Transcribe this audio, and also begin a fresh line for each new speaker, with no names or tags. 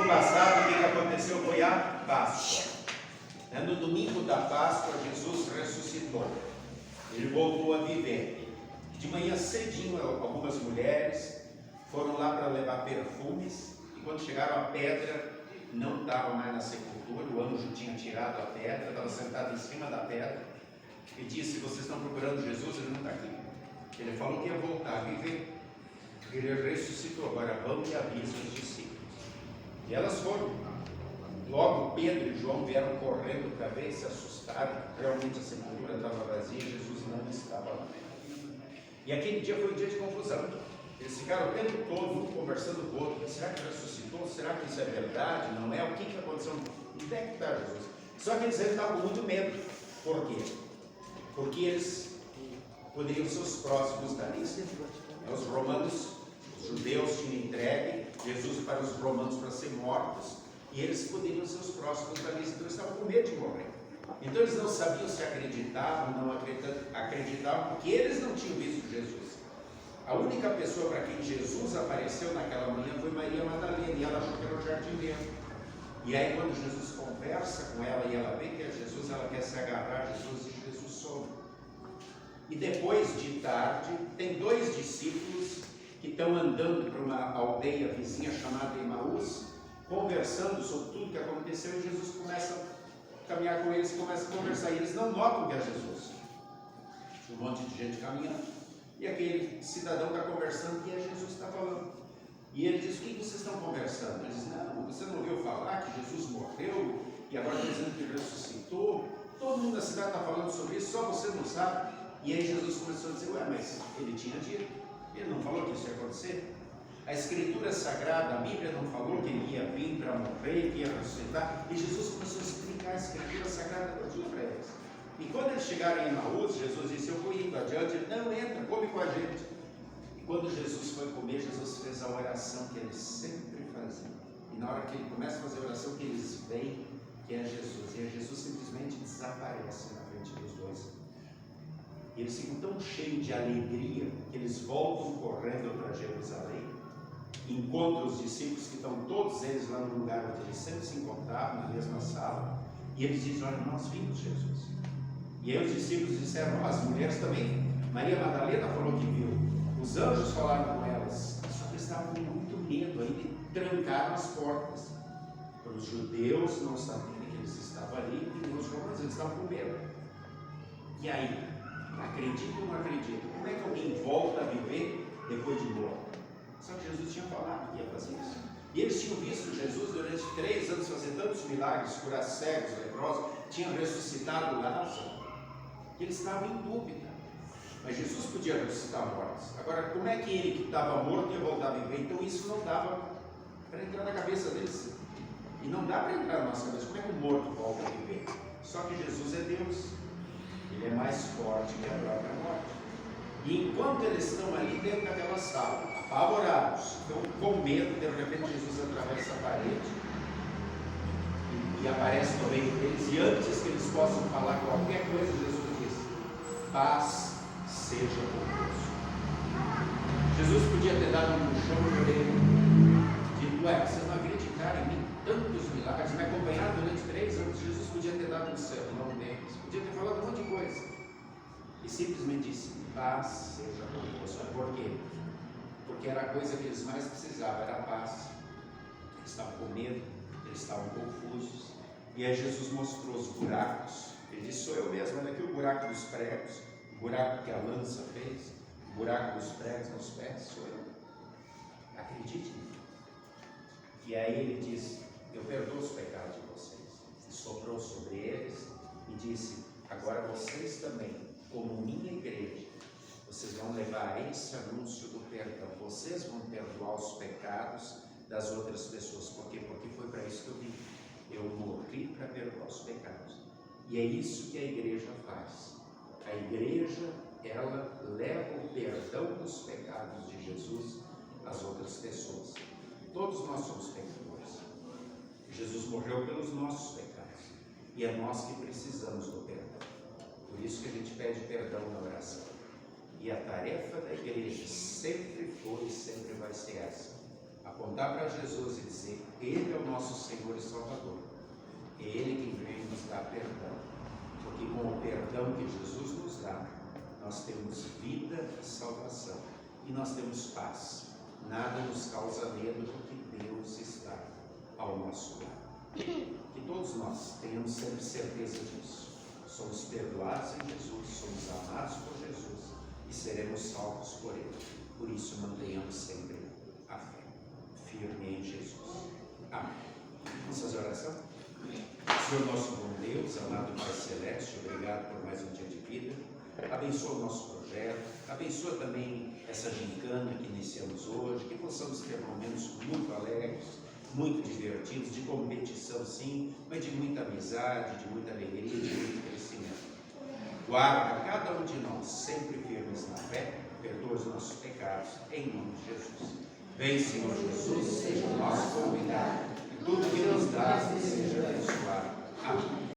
domingo passado, o que aconteceu foi a Páscoa. No domingo da Páscoa, Jesus ressuscitou. Ele voltou a viver. De manhã cedinho, algumas mulheres foram lá para levar perfumes. E quando chegaram à pedra, não estava mais na sepultura. O anjo tinha tirado a pedra, estava sentado em cima da pedra. E disse: vocês estão procurando Jesus? Ele não está aqui. Ele falou que ia voltar a viver. Ele ressuscitou. Agora vão e avisam os discípulos. E elas foram. Logo Pedro e João vieram correndo para ver, se assustaram. Realmente a sepultura estava vazia, Jesus não estava lá. E aquele dia foi um dia de confusão. Eles ficaram o tempo todo um conversando com o outro. Será que ressuscitou? Será que isso é verdade? Não é? O que aconteceu? Onde é que está Jesus? Só que eles estavam com muito medo. Por quê? Porque eles poderiam ser os próximos da lista. Os romanos, os judeus tinham entregue Jesus para os romanos para ser mortos. E eles poderiam ser os próximos da lista. Então eles estavam com medo de morrer. Então eles não sabiam se acreditavam ou não acreditavam, porque eles não tinham visto Jesus. A única pessoa para quem Jesus apareceu naquela manhã foi Maria Madalena, e ela achou que era o jardineiro. E aí quando Jesus conversa com ela e ela vê que é Jesus, ela quer se agarrar a Jesus e Jesus some. E depois de tarde, tem dois discípulos que estão andando para uma aldeia vizinha chamada Emaús, conversando sobre tudo que aconteceu, e Jesus começa a caminhar com eles, começa a conversar, e eles não notam que é Jesus. Um monte de gente caminhando, e aquele cidadão está conversando, e é Jesus que está falando. E ele diz: o que vocês estão conversando? Ele diz: não, você não ouviu falar que Jesus morreu, e agora está dizendo que ele ressuscitou? Todo mundo na cidade está falando sobre isso, só você não sabe. E aí Jesus começou a dizer: ué, mas ele tinha dito, ele não falou que isso ia acontecer? A Escritura Sagrada, a Bíblia não falou que ele ia vir para morrer, que ia ressuscitar? E Jesus começou a explicar a Escritura Sagrada para eles. E quando eles chegaram em Emaús, Jesus disse: eu vou indo adiante. Ele: não, entra, come com a gente. E quando Jesus foi comer, Jesus fez a oração que ele sempre fazia. E na hora que ele começa a fazer a oração, que eles veem que é Jesus. E Jesus simplesmente desaparece na frente dos dois. E eles ficam tão cheios de alegria que eles voltam correndo para Jerusalém. Encontram os discípulos, que estão todos eles lá no lugar onde eles sempre se encontravam, na mesma sala. E eles dizem: olha, nós vimos Jesus. E aí os discípulos disseram: as mulheres também. Maria Madalena falou que viu. Os anjos falaram com elas. Só que eles estavam com muito medo, aí trancaram as portas. Para os judeus não saberem que eles estavam ali, e os romanos eles estavam com medo. E aí, acredita ou não acredita? Como é que alguém volta a viver depois de morto? Só que Jesus tinha falado que ia fazer isso. E eles tinham visto Jesus durante 3 anos fazer tantos milagres, curar cegos, leprosos, tinham ressuscitado Lázaro. E eles estavam em dúvida. Mas Jesus podia ressuscitar mortos. Agora, como é que ele que estava morto ia voltar a viver? Então isso não dava para entrar na cabeça deles. E não dá para entrar na nossa cabeça. Como é que o morto volta a viver? Só que Jesus é Deus. Ele é mais forte que a própria morte. E enquanto eles estão ali dentro daquela sala, apavorados, estão com medo, de repente Jesus atravessa a parede e aparece no meio deles, e antes que eles possam falar qualquer coisa, Jesus diz: paz seja convosco. Jesus podia ter dado um chão de orelha, dito: ué, vocês não acreditaram em mim, tantos milagres, me acompanharam durante 3 anos. Jesus podia ter dado um sermão deles, podia ter falado um monte de coisa, e simplesmente disse: paz seja convosco. Por quê? Porque era a coisa que eles mais precisavam, era a paz. Eles estavam com medo, eles estavam confusos. E aí Jesus mostrou os buracos. Ele disse: sou eu mesmo, olha aqui o buraco dos pregos, o buraco que a lança fez, o buraco dos pregos nos pés, sou eu. Acredite em mim. E aí ele disse: eu perdoo os pecados de vocês. E soprou sobre eles e disse: agora vocês também, como minha igreja, vocês vão levar esse anúncio do perdão. Vocês vão perdoar os pecados das outras pessoas. Por quê? Porque foi para isso que eu vim. Eu morri para perdoar os pecados. E é isso que a igreja faz. A igreja, ela leva o perdão dos pecados de Jesus às outras pessoas. Todos nós somos pecadores. Jesus morreu pelos nossos pecados. E é nós que precisamos do perdão. Por isso que a gente pede perdão na oração. E a tarefa da igreja sempre foi e sempre vai ser essa: a apontar para Jesus e dizer: Ele é o nosso Senhor e Salvador. É Ele quem vem nos dar perdão. Porque com o perdão que Jesus nos dá, nós temos vida e salvação. E nós temos paz. Nada nos causa medo, porque Deus está ao nosso lado. Que todos nós tenhamos sempre certeza disso. Somos perdoados em Jesus, somos amados por Jesus e seremos salvos por Ele. Por isso, mantenhamos sempre a fé firme em Jesus. Amém. Vamos fazer oração? Senhor nosso bom Deus, amado Pai Celeste, obrigado por mais um dia de vida. Abençoa o nosso projeto, abençoa também essa gincana que iniciamos hoje, que possamos ter momentos muito alegres, muito divertidos, de competição sim, mas de muita amizade, de muita alegria, de muito crescimento. Guarda cada um de nós sempre firmes na fé, perdoa os nossos pecados, em nome de Jesus. Vem, Senhor Jesus, seja